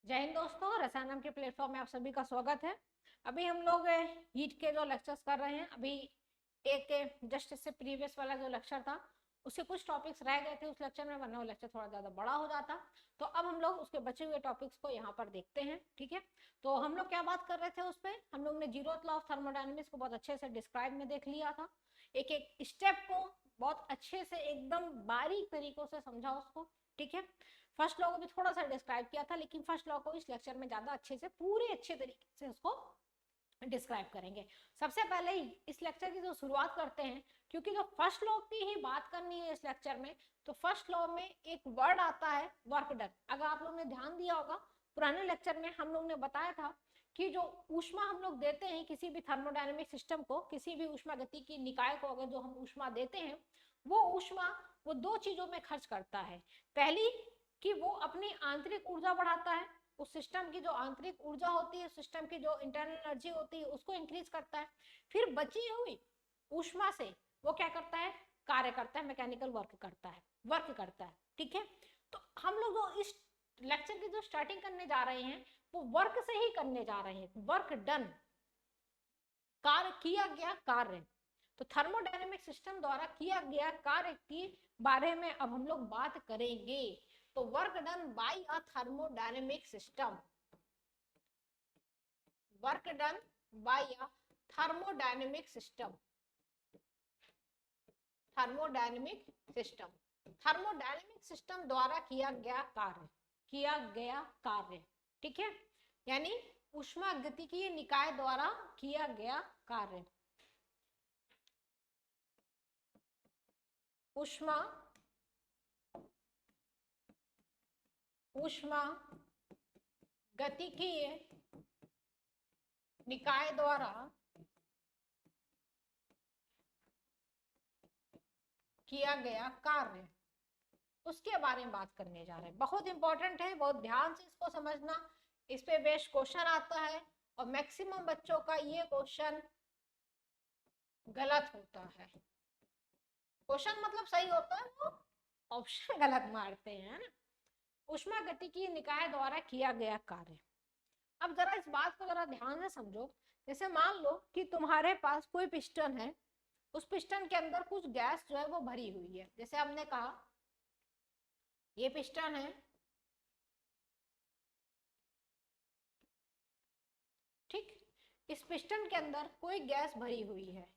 जय हिंद दोस्तों, रसायन के प्लेटफॉर्म में आप सभी का स्वागत है। अभी हम लोग हीट के जो लेक्चर्स कर रहे हैं, अभी एक जस्ट इससे प्रीवियस वाला जो लेक्चर था उससे कुछ टॉपिक्स रह गए थे उस लेक्चर में, वरना वो लेक्चर थोड़ा ज़्यादा बड़ा हो जाता। तो अब हम लोग उसके बचे हुए टॉपिक्स को यहाँ पर देखते हैं, ठीक है। तो हम लोग क्या बात कर रहे थे उस पर, हम लोग ने जीरोथ लॉ ऑफ थर्मोडायनेमिक्स को बहुत अच्छे से डिस्क्राइब में देख लिया था। एक एक स्टेप को बहुत अच्छे से एकदम बारीक तरीकों से समझा उसको, ठीक है। फर्स्ट लॉ को भी थोड़ा सा डिस्क्राइब किया था, लेकिन फर्स्ट लॉ को इस लेक्चर में ज्यादा अच्छे से पूरे अच्छे तरीके से उसको डिस्क्राइब करेंगे। सबसे पहले इस लेक्चर की जो शुरुआत करते हैं, क्योंकि जो फर्स्ट लॉ की ही बात करनी है इस लेक्चर में, तो फर्स्ट लॉ में एक वर्ड आता है वर्क डन। अगर आप लोगों ने ध्यान दिया होगा, पुराने लेक्चर में हम लोग ने बताया था कि जो ऊष्मा हम लोग देते हैं किसी भी थर्मोडायनेमिक सिस्टम को, किसी भी ऊष्मा गति की निकाय को अगर जो हम ऊष्मा देते हैं, वो ऊष्मा वो दो चीजों में खर्च करता है। पहली कि वो अपनी आंतरिक ऊर्जा बढ़ाता है, उस सिस्टम की जो आंतरिक ऊर्जा होती है, सिस्टम की जो इंटरनल एनर्जी होती है उसको इंक्रीज करता है। फिर बची हुई ऊष्मा से वो क्या करता है, कार्य करता है, मैकेनिकल वर्क करता है, ठीक है। तो हम लोग जो इस लेक्चर की जो स्टार्टिंग करने जा रहे हैं वो वर्क से ही करने जा रहे हैं। वर्क डन, कार्य किया गया कार्य। तो थर्मोडायनेमिक सिस्टम द्वारा किया गया कार्य के बारे में अब हम लोग बात करेंगे। तो वर्क डन बाय अ thermodynamic system, work done bye अ thermodynamic system, thermodynamic system, thermodynamic system द्वारा किया गया कार्य, ठीक है। यानी ऊष्मागतिकीय निकाय द्वारा किया गया कार्य। ऊष्मा ऊष्मा गतिकीय निकाय द्वारा किया गया कार्य, उसके बारे में बात करने जा रहे हैं। बहुत इंपॉर्टेंट है, बहुत ध्यान से इसको समझना। इस पे बेस्ट क्वेश्चन आता है और मैक्सिमम बच्चों का ये क्वेश्चन गलत होता है। क्वेश्चन मतलब सही होता है, वो ऑप्शन गलत मारते हैं ना। ऊष्मा गतिकीय निकाय द्वारा किया गया कार्य। अब जरा इस बात को जरा ध्यान से समझो। जैसे मान लो कि तुम्हारे पास कोई पिस्टन है, उस पिस्टन के अंदर कुछ गैस जो है वो भरी हुई है। जैसे हमने कहा ये पिस्टन है, ठीक। इस पिस्टन के अंदर कोई गैस भरी हुई है,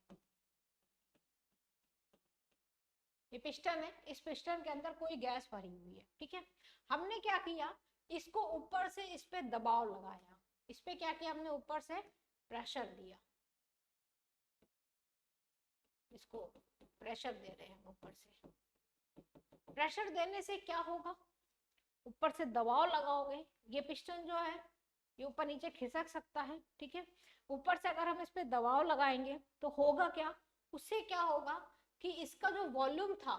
ये पिस्टन है, इस पिस्टन के अंदर कोई गैस भरी हुई है, ठीक है। हमने क्या किया, इसको ऊपर से इस पे दबाव लगाया, इस पे क्या किया हमने, ऊपर से प्रेशर दिया, इसको प्रेशर दे रहे हैं ऊपर से। प्रेशर देने से क्या होगा, ऊपर से दबाव लगाओगे, ये पिस्टन जो है ये ऊपर नीचे खिसक सकता है, ठीक है। ऊपर से अगर हम इस पे दबाव लगाएंगे तो होगा क्या, उससे क्या होगा कि इसका जो वॉल्यूम था,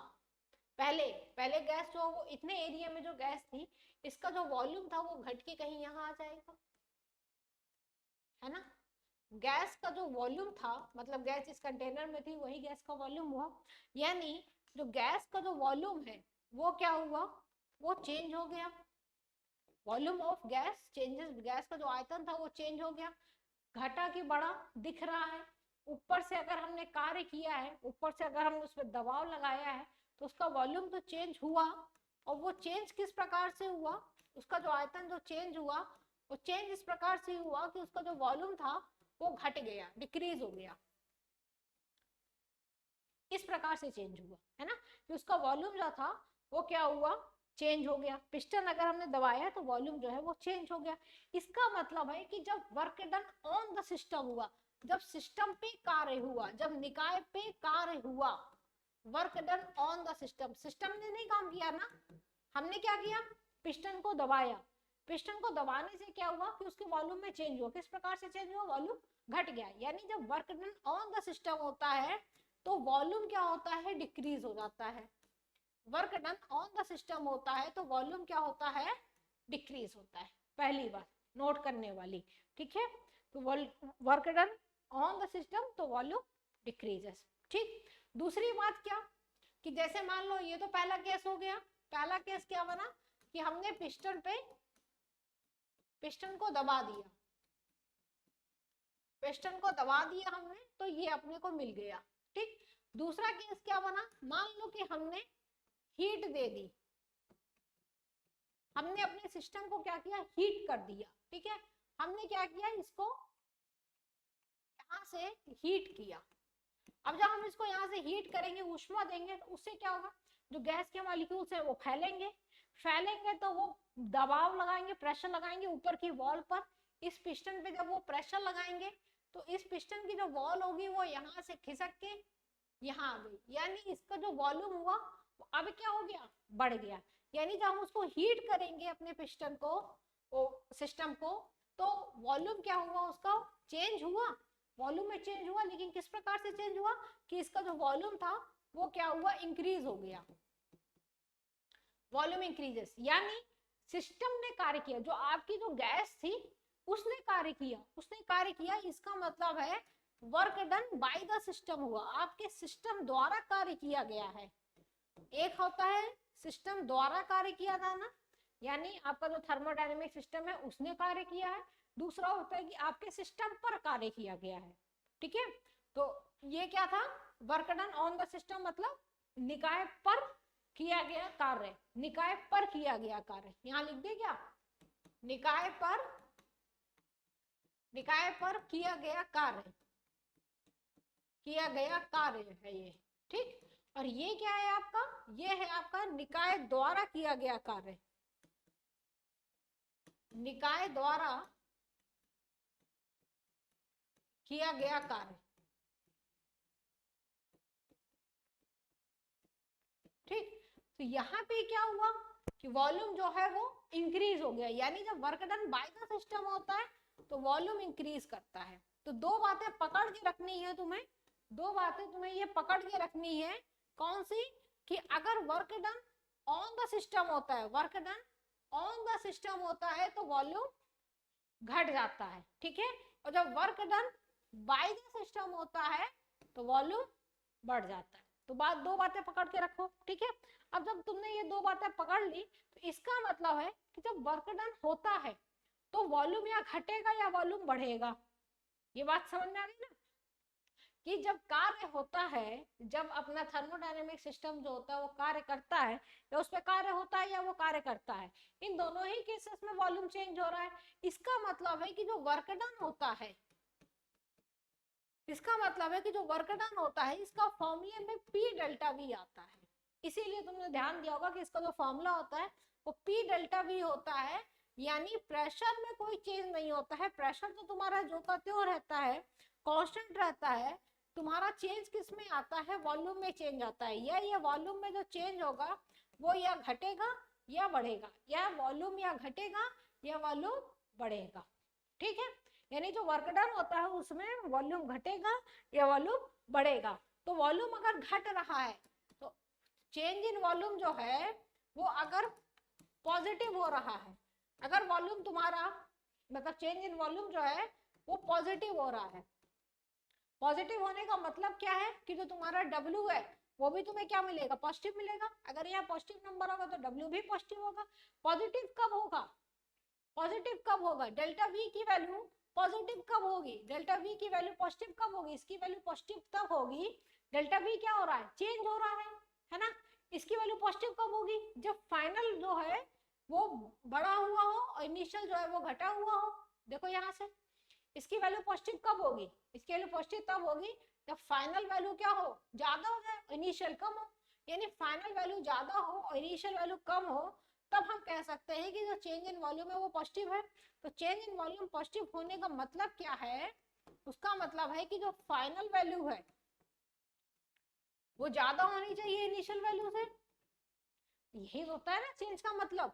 पहले पहले गैस जो वो इतने एरिया में जो गैस थी, इसका जो वॉल्यूम था वो घट के कहीं यहाँ आ जाएगा, है ना। गैस का जो वॉल्यूम था, मतलब गैस जिस कंटेनर में थी वही गैस का वॉल्यूम हुआ। यानी जो गैस का जो वॉल्यूम है वो क्या हुआ, वो चेंज हो गया। Volume of gas changes, gas का जो आयतन था वो चेंज हो गया, घटा कि बढ़ा दिख रहा है। ऊपर से अगर हमने कार्य किया है, ऊपर से अगर हमने उस पर दबाव लगाया है, तो उसका वॉल्यूम तो चेंज हुआ। और वो चेंज किस प्रकार से हुआ, उसका जो आयतन जो चेंज हुआ, वो चेंज इस प्रकार से हुआ कि उसका जो वॉल्यूम था वो घट गया, डिक्रीज हो गया। इस प्रकार से चेंज हुआ, है ना, कि उसका वॉल्यूम जो था वो क्या हुआ, चेंज हो गया। पिस्टन अगर हमने दबाया तो वॉल्यूम जो है वो चेंज हो गया। इसका मतलब है कि जब work done on the system हुआ, जब सिस्टम पे कार्य हुआ, जब निकाय पे कार्य हुआ, work done on the system, system ने नहीं काम किया ना, हमने क्या किया, पिस्टन को दबाया। पिस्टन को दबाने से क्या हुआ कि उसके वॉल्यूम में चेंज हुआ। किस प्रकार से चेंज हुआ, वॉल्यूम घट गया। यानी जब work done on the system होता है तो वॉल्यूम क्या होता है, डिक्रीज हो जाता है। Work done on the system होता है तो वॉल्यूम क्या होता है, डिक्रीज होता है। पहली बात नोट करने वाली, ठीक है। तो work done on the system तो वॉल्यूम डिक्रीजेस, ठीक। दूसरी बात क्या, कि जैसे मान लो ये तो पहला केस हो गया। पहला केस क्या बना कि हमने पिस्टन पे पिस्टन को दबा दिया, पिस्टन को दबा दिया हमने, तो ये अपने को मिल गया। ठीक, दूसरा केस क्या बना, मान लो कि हमने हीट दे दी, हमने अपने सिस्टम को क्या किया, हीट कर दिया। ठीक है, हमने क्या किया, इसको यहाँ से हीट किया। अब जब हम इसको यहाँ से हीट करेंगे, ऊष्मा देंगे, तो उससे क्या होगा, जो गैस के मॉलिक्यूल्स है वो फैलेंगे, फैलेंगे तो वो दबाव लगाएंगे, प्रेशर लगाएंगे ऊपर की वॉल पर। इस पिस्टन पे जब वो प्रेशर लगाएंगे तो इस पिस्टन की जो वॉल होगी वो यहाँ से खिसक के यहाँ आ गई, यानी इसका जो वॉल्यूम हुआ वो अब क्या हो गया, बढ़ गया। यानी जब हम उसको हीट करेंगे अपने पिस्टन को, वो सिस्टम को, तो वॉल्यूम क्या हुआ, उसका चेंज हुआ, वॉल्यूम में चेंज हुआ। लेकिन किस प्रकार से चेंज हुआ कि इसका जो वॉल्यूम था वो क्या हुआ, इंक्रीज हो गया, वॉल्यूम इंक्रीजेस। यानी सिस्टम ने कार्य किया, जो आपकी जो गैस थी उसने कार्य किया, उसने कार्य किया, इसका मतलब है work done by the system हुआ, आपके सिस्टम द्वारा कार्य किया गया है। एक होता है सिस्टम द्वारा कार्य किया था ना, यानी आपका जो थर्मोडायनेमिक सिस्टम है उसने कार्य किया है। दूसरा होता है कि आपके सिस्टम पर कार्य किया गया है। ठीक है, तो ये क्या था, work done on the system, मतलब निकाय पर किया गया कार्य, निकाय पर किया गया कार्य। यहां लिख दे क्या, निकाय पर किया गया कार्य, किया गया कार्य है ये। ठीक, और ये क्या है आपका, ये है आपका निकाय द्वारा किया गया कार्य, निकाय द्वारा किया गया कार्य। ठीक, तो यहाँ पे क्या हुआ कि वॉल्यूम जो है वो इंक्रीज हो गया, यानी जब work done by the system होता है तो वॉल्यूम इंक्रीज करता है। तो दो बातें पकड़ के रखनी है तुम्हें, दो बातें तुम्हें ये पकड़ के रखनी है। कौन सी, कि अगर work done on the system होता है, work done on the system होता है तो वॉल्यूम घट जाता है। ठीक है, और जब work done by the system होता है तो वॉल्यूम बढ़ जाता है। तो दो बातें पकड़ के रखो। ठीक है, अब जब तुमने ये दो बातें पकड़ ली तो इसका मतलब है कि जब वर्क डन होता है तो वॉल्यूम या घटेगा या वॉल्यूम बढ़ेगा। ये बात समझ में आ गई ना, कि जब कार्य होता है, जब अपना थर्मोडायनेमिक सिस्टम जो होता है वो कार्य करता है, या उस पर कार्य होता है या वो कार्य करता है, इन दोनों ही केसेस में वॉल्यूम चेंज हो रहा है। इसका मतलब है कि जो वर्क डन होता है, इसका मतलब है कि जो वर्क डन होता है, इसका फॉर्मूले में पी डेल्टा वी आता है। इसीलिए तुमने ध्यान दिया होगा कि इसका जो फॉर्मूला होता है वो पी डेल्टा वी होता है, यानी प्रेशर में कोई चेंज नहीं होता है। प्रेशर तो तुम्हारा जो का त्यों रहता है, कांस्टेंट रहता है। तुम्हारा चेंज किस में आता है, वॉल्यूम में चेंज आता है। या ये वॉल्यूम में जो चेंज होगा वो या घटेगा या बढ़ेगा, या वॉल्यूम या घटेगा या वॉल्यूम बढ़ेगा। ठीक है, यानी जो वर्क डन होता है उसमें वॉल्यूम घटेगा या वॉल्यूम बढ़ेगा। तो वॉल्यूम अगर घट रहा है तो चेंज इन वॉल्यूम जो है वो अगर पॉजिटिव हो रहा है, अगर वॉल्यूम तुम्हारा मतलब चेंज इन वॉल्यूम जो है वो पॉजिटिव हो रहा है, पॉजिटिव होने का मतलब क्या है कि जो तुम्हारा W है वो भी तुम्हें क्या मिलेगा, पॉजिटिव मिलेगा। अगर यहाँ पॉजिटिव नंबर होगा तो W भी पॉजिटिव होगा। पॉजिटिव कब होगा, पॉजिटिव कब होगा, डेल्टा V की वैल्यू पॉजिटिव कब होगी, डेल्टा V की वैल्यू पॉजिटिव कब होगी, इसकी वैल्यू पॉजिटिव तब होगी, डेल्टा V क्या हो रहा है, चेंज हो रहा है ना। इसकी वैल्यू पॉजिटिव कब होगी, जब फाइनल जो है वो बड़ा हुआ हो और इनिशियल जो है वो घटा हुआ हो। देखो यहाँ से इसकी वैल्यू पॉजिटिव कब होगी, इसकी वैल्यू पॉजिटिव तब होगी जब फाइनल वैल्यू क्या हो, ज्यादा हो जाए, इनिशियल कम हो। यानी फाइनल वैल्यू ज्यादा हो और इनिशियल वैल्यू कम हो, तब हम कह सकते हैं कि जो चेंज इन वॉल्यूम है वो पॉजिटिव है। तो चेंज इन वॉल्यूम पॉजिटिव होने का मतलब क्या है, उसका मतलब है कि जो फाइनल वैल्यू है वो ज्यादा होनी चाहिए इनिशियल वैल्यू से। यही होता है ना चेंज का मतलब।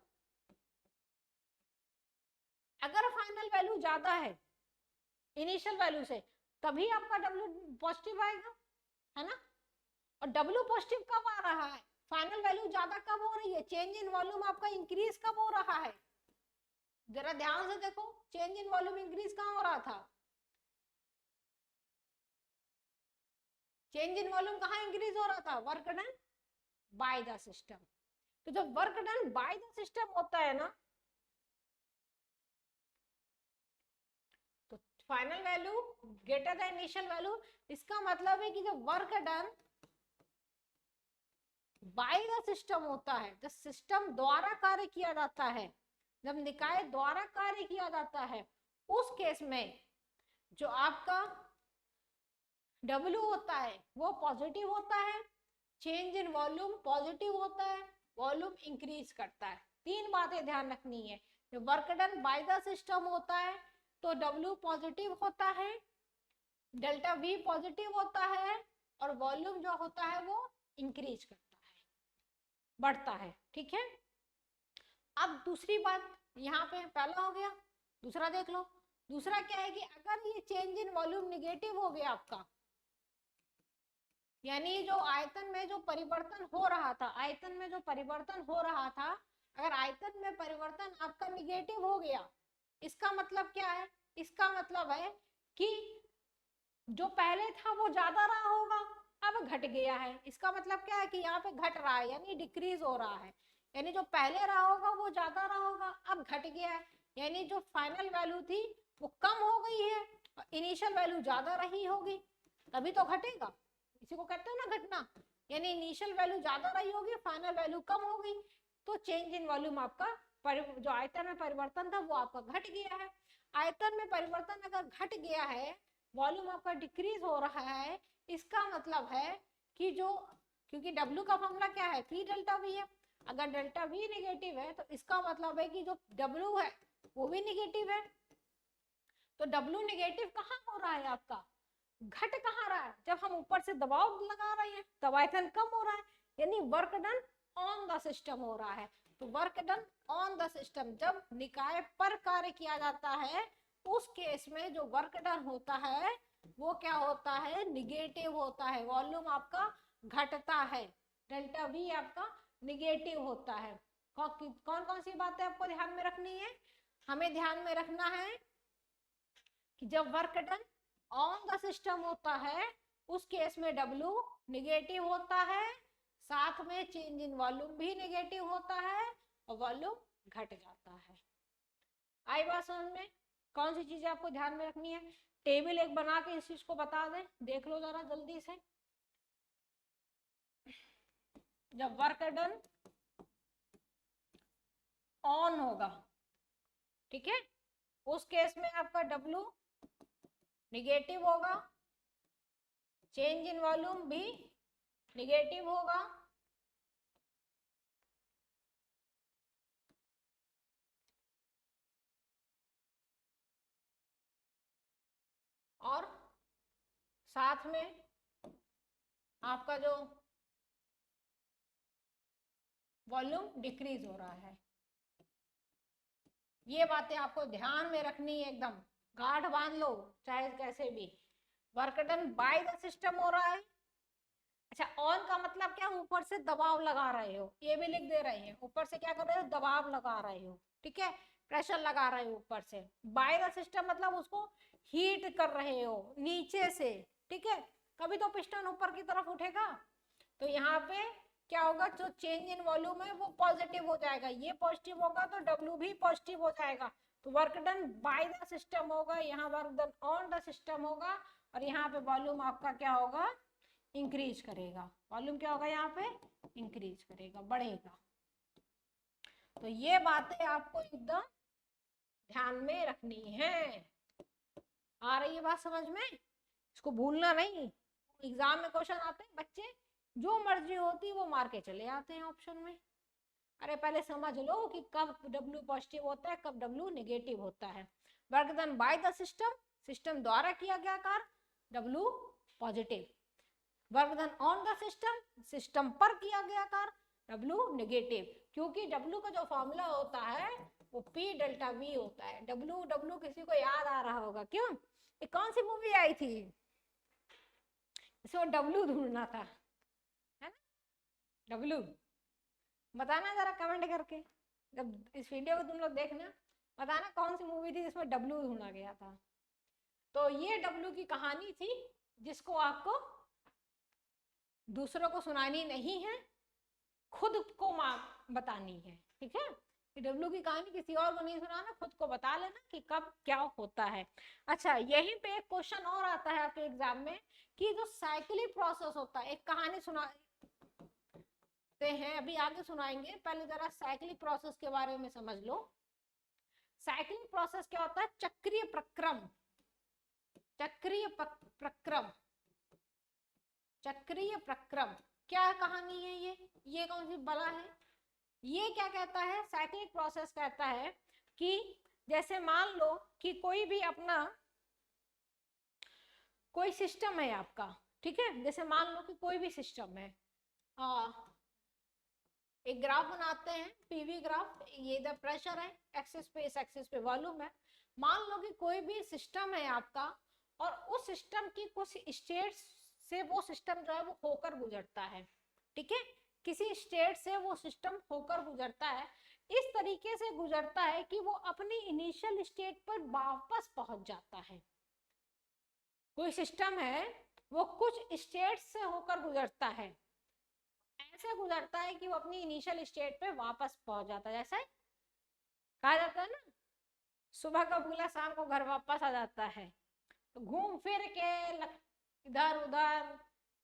अगर फाइनल वैल्यू ज्यादा है इनिशियल वैल्यू से तभी आपका W पॉजिटिव आएगा, है ना। और W पॉजिटिव कब आ रहा है, फाइनल वैल्यू ज्यादा कब हो रही है, चेंज इन वॉल्यूम आपका इंक्रीज कब हो रहा है। जरा ध्यान से देखो, चेंज इन वॉल्यूम इंक्रीज कहाँ हो रहा था, चेंज इन वॉल्यूम कहाँ इंक्रीज हो रहा था, work done by the system. तो जब work done by the system होता है ना, final value greater than initial value, इसका मतलब है कि जो work done by the system होता है, जो सिस्टम द्वारा कार्य किया जाता है, जब निकाय द्वारा कार्य किया जाता है, उस केस में जो आपका W होता है वो पॉजिटिव होता है, चेंज इन वॉल्यूम पॉजिटिव होता है, वॉल्यूम इंक्रीज करता है। तीन बातें ध्यान रखनी है। जो work done by the system होता है तो W पॉजिटिव होता है, डेल्टा V पॉजिटिव होता है, और वॉल्यूम जो होता है वो इंक्रीज करता है, बढ़ता है। ठीक है, अब दूसरी बात, यहाँ पे पहला हो गया, दूसरा देख लो। दूसरा क्या है कि अगर ये चेंज इन वॉल्यूम निगेटिव हो गया आपका, यानी जो आयतन में जो परिवर्तन हो रहा था, आयतन में जो परिवर्तन हो रहा था, अगर आयतन में परिवर्तन आपका निगेटिव हो गया, इसका मतलब क्या है? इसका मतलब है कि जो पहले था वो ज्यादा रहा होगा, अब घट गया है। इसका मतलब क्या है कि यहाँ पे घट रहा है, यानी डिक्रीज हो रहा है, यानी जो पहले रहा होगा वो ज्यादा रहा होगा, अब घट गया है, यानी जो फाइनल वैल्यू थी वो कम हो गई है, इनिशियल वैल्यू ज्यादा रही होगी, तभी तो घटेगा। इसी को कहते हैं ना घटना, यानी इनिशियल वैल्यू ज्यादा रही होगी, फाइनल वैल्यू कम हो गई, तो चेंज इन वॉल्यूम आपका जो आयतन में परिवर्तन था वो आपका घट गया है। आयतन में परिवर्तन अगर घट गया है, वॉल्यूम आपका डिक्रीज हो रहा है, इसका मतलब है कि जो, क्योंकि W का फॉर्मूला क्या है? P डेल्टा V है। अगर डेल्टा V नेगेटिव है तो इसका मतलब है कि जो W है वो भी नेगेटिव है। तो W नेगेटिव कहाँ हो रहा है आपका? घट कहाँ रहा है? जब हम ऊपर से दबाव लगा रहे हैं तब आयतन कम हो रहा है, यानी work done on the system हो रहा है। तो work done on the system, जब निकाय पर कार्य किया जाता है, उस केस में जो वर्क डन होता है वो क्या होता है? निगेटिव होता है, वॉल्यूम आपका घटता है, डेल्टा V आपका निगेटिव होता है। कौन कौन सी बातें आपको ध्यान में रखनी है? हमें ध्यान में रखना है कि जब work done on the system होता है उस केस में W निगेटिव होता है, साथ में चेंज इन वॉल्यूम भी निगेटिव होता है और वॉल्यूम घट जाता है। आई बात समझ में? कौन सी चीजें आपको ध्यान में रखनी है? टेबल एक बना के इस चीज को बता दें, देख लो जरा जल्दी से। जब वर्क डन ऑन होगा, ठीक है, उस केस में आपका W निगेटिव होगा, चेंज इन वॉल्यूम भी निगेटिव होगा, और साथ में आपका जो वॉल्यूम डिक्रीज हो रहा है। ये बातें आपको ध्यान में रखनी है, एकदम गाढ़ बांध लो चाहे कैसे भी। Work done by the system हो रहा है। अच्छा, ऑन का मतलब क्या? ऊपर से दबाव लगा रहे हो, ये भी लिख दे रहे हैं, ऊपर से क्या कर रहे हो? दबाव लगा रहे हो, ठीक है, प्रेशर लगा रहे हो ऊपर से। बाय द सिस्टम मतलब उसको हीट कर रहे हो नीचे से, ठीक है, कभी तो पिस्टन ऊपर की तरफ उठेगा, तो यहाँ पे क्या होगा? जो चेंज इन वॉल्यूम है वो पॉजिटिव हो जाएगा, ये पॉजिटिव होगा तो W भी पॉजिटिव हो जाएगा, तो work done by the system होगा, यहाँ work done on the system होगा, और यहाँ पे वॉल्यूम आपका क्या होगा? इंक्रीज करेगा। वॉल्यूम क्या होगा? यहाँ पे इंक्रीज करेगा, बढ़ेगा। तो ये बातें आपको एकदम ध्यान में रखनी है। आ रही है बात समझ में? इसको भूलना नहीं। एग्जाम में क्वेश्चन आते हैं, बच्चे जो मर्जी होती वो मार के चले आते हैं ऑप्शन में। अरे पहले समझ लो कि कब W पॉजिटिव होता है, कब W नेगेटिव होता है। Work done by the system, system द्वारा किया गया कार्य, W positive. Work done on the system, system पर किया गया कार्य, W नेगेटिव। क्योंकि W का जो फॉर्मूला होता है वो P डेल्टा V होता है। W किसी को याद आ रहा होगा, क्यों? ये कौन सी मूवी आई थी इसमें W ढूंढना था, है ना? W बताना जरा कमेंट करके, जब इस वीडियो को तुम लोग देखना, बताना कौन सी मूवी थी जिसमें W ढूंढा गया था। तो ये W की कहानी थी जिसको आपको दूसरों को सुनानी नहीं है, खुद को बतानी है, ठीक है? डब्ल्यू की कहानी किसी और को नहीं सुनाना, खुद को बता लेना कि कब क्या होता है। अच्छा, यहीं पे एक क्वेश्चन और आता है आपके एग्जाम में कि जो साइक्लिक प्रोसेस होता है, एक कहानी सुनाते हैं, अभी आगे सुनाएंगे, पहले जरा साइक्लिक प्रोसेस के बारे में समझ लो। साइक्लिक प्रोसेस क्या होता है? चक्रीय प्रक्रम, चक्रीय प्रक्रम, चक्रीय प्रक्रम। क्या कहानी है ये कौन सी बला है? ये क्या कहता है? साइक्लिक प्रोसेस कहता है कि जैसे मान लो कि कोई भी अपना कोई सिस्टम है आपका, ठीक है, जैसे मान लो कि कोई भी सिस्टम है, एक ग्राफ बनाते हैं, पीवी ग्राफ, ये इधर प्रेशर है, एक्सिस पे, इस एक्सिस पे वॉल्यूम है। मान लो कि कोई भी सिस्टम है आपका और उस सिस्टम की कुछ स्टेट्स से वो सिस्टम जो है वो होकर गुजरता है, ठीक है, किसी स्टेट से वो सिस्टम होकर गुजरता है, इस तरीके से गुजरता है कि वो अपनी इनिशियल स्टेट पर वापस पहुंच जाता है। कोई सिस्टम है वो कुछ स्टेट से होकर गुजरता है, ऐसे गुजरता है कि वो अपनी इनिशियल स्टेट पे वापस पहुंच जाता है। जैसे कहा जाता है ना, सुबह का भूला शाम को घर वापस आ जाता है, तो घूम फिर के इधर उधर,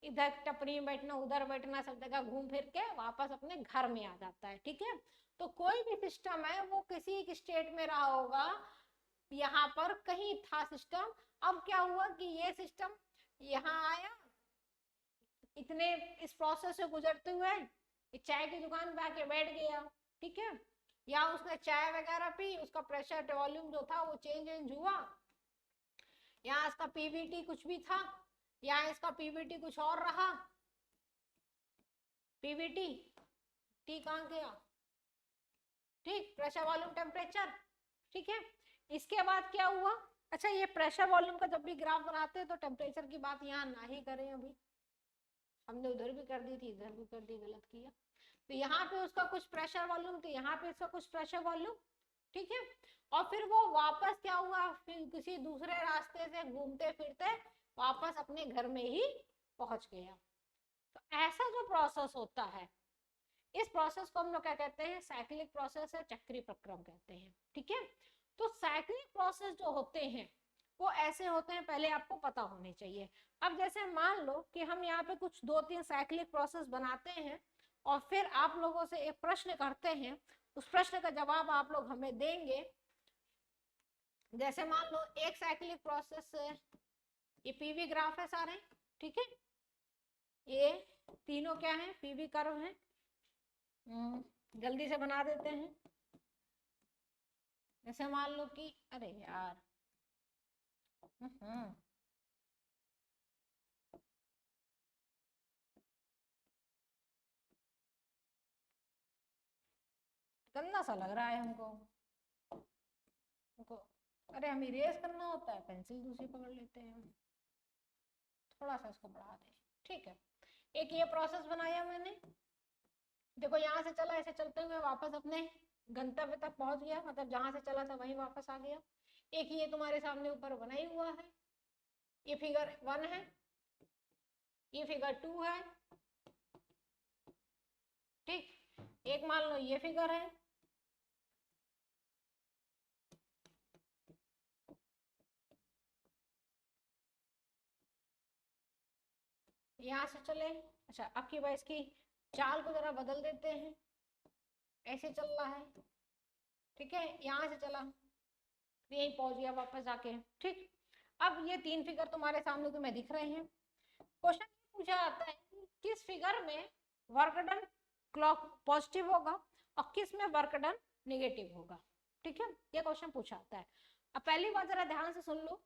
इधर टपरी में बैठना, उधर बैठना, सब जगह घूम फिर के वापस अपने घर में आ जाता है, ठीक है। तो कोई भी सिस्टम है वो किसी एक स्टेट में रहा होगा, यहाँ पर कहीं था सिस्टम, अब क्या हुआ कि ये सिस्टम यहाँ आया, इतने इस प्रोसेस से गुजरते हुए चाय की दुकान पे आके बैठ गया, ठीक है, या उसने चाय वगैरह पी, उसका प्रेशर वॉल्यूम जो था वो चेंज हुआ, यहाँ इसका पीवीटी कुछ भी था, यहाँ इसका पीवीटी कुछ और रहा, पीवीटी टी कहाँ गया, ठीक, प्रेशर वॉल्यूम टेम्परेचर, ठीक है। इसके बाद क्या हुआ? अच्छा, ये प्रेशर वॉल्यूम का जब भी ग्राफ बनाते हैं तो टेम्परेचर की बात यहाँ ना ही करें, अभी हमने उधर भी कर दी थी, इधर भी कर दी, गलत किया। तो यहाँ पे उसका कुछ प्रेशर वॉल्यूम, तो यहाँ पे इसका कुछ प्रेशर वॉल्यूम, ठीक है। और फिर वो वापस क्या हुआ, फिर किसी दूसरे रास्ते से घूमते फिरते वापस अपने घर में ही पहुंच गया। तो ऐसा जो प्रोसेस होता है, इस प्रोसेस को हम लोग क्या कहते हैं? साइक्लिक प्रोसेस है, चक्रीय प्रक्रम कहते हैं, ठीक है। तो साइक्लिक प्रोसेस जो होते हैं वो ऐसे होते हैं, पहले आपको पता होने चाहिए। अब जैसे मान लो कि हम यहाँ पे कुछ 2-3 साइक्लिक प्रोसेस बनाते हैं और फिर आप लोगों से एक प्रश्न करते हैं, उस प्रश्न का जवाब आप लोग हमें देंगे। जैसे मान लो एक साइक्लिक प्रोसेस, ये पीवी ग्राफ है सारे, ठीक है, ये तीनों क्या है? पीवी कर्व है। जल्दी से बना देते हैं। जैसे मान लो कि, अरे यार, गंदा सा लग रहा है हमको। अरे हम इरेज करना होता है, पेंसिल दूसरी पकड़ लेते हैं, थोड़ा सा इसको बढ़ा दें, ठीक है। एक ये प्रोसेस बनाया मैंने, देखो यहाँ से चला, ऐसे चलते हुए वापस अपने गंतव्य तक पहुंच गया, मतलब जहां से चला था वहीं वापस आ गया। एक ये तुम्हारे सामने ऊपर बना ही हुआ है, ये फिगर 1 है, ये फिगर 2 है, ठीक। एक मान लो ये फिगर है, यहाँ से चले। अच्छा, अब की बार इसकी चाल को जरा बदल देते हैं, ऐसे चल रहा है, ठीक है, यहाँ से चला, यहीं पहुंच गया वापस जाके, ठीक। अब ये 3 फिगर तुम्हारे सामने तुम्हें दिख रहे हैं। क्वेश्चन पूछा जाता है कि किस फिगर में वर्क डन क्लॉक पॉजिटिव होगा और किस में वर्क डन नेगेटिव होगा, ठीक है, ये क्वेश्चन पूछा जाता है। अब पहली बात जरा ध्यान से सुन लो,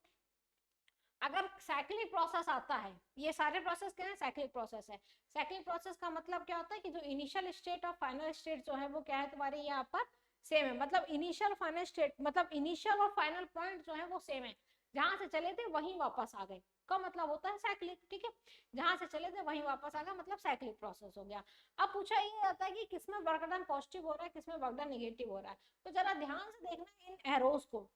अगर साइक्लिक प्रोसेस आता है, ये सारे प्रोसेस क्या है? साइक्लिक प्रोसेस है। साइक्लिक प्रोसेस का मतलब क्या होता है कि जो इनिशियल स्टेट और फाइनल स्टेट जो है वो क्या है तुम्हारे यहाँ पर? सेम है, मतलब इनिशियल फाइनल स्टेट, मतलब इनिशियल और फाइनल पॉइंट जो है वो सेम है, जहां से चले थे वहीं वापस आ गए, का मतलब होता है साइक्लिक, ठीक है। जहां से चले थे वहीं वापस आ गया, मतलब साइक्लिक प्रोसेस हो गया। अब पूछा ये जाता है कि किसमें वर्क डन पॉजिटिव हो रहा है, किसमें वर्क डन नेगेटिव हो रहा है। तो जरा ध्यान से देखना इन एरोज को,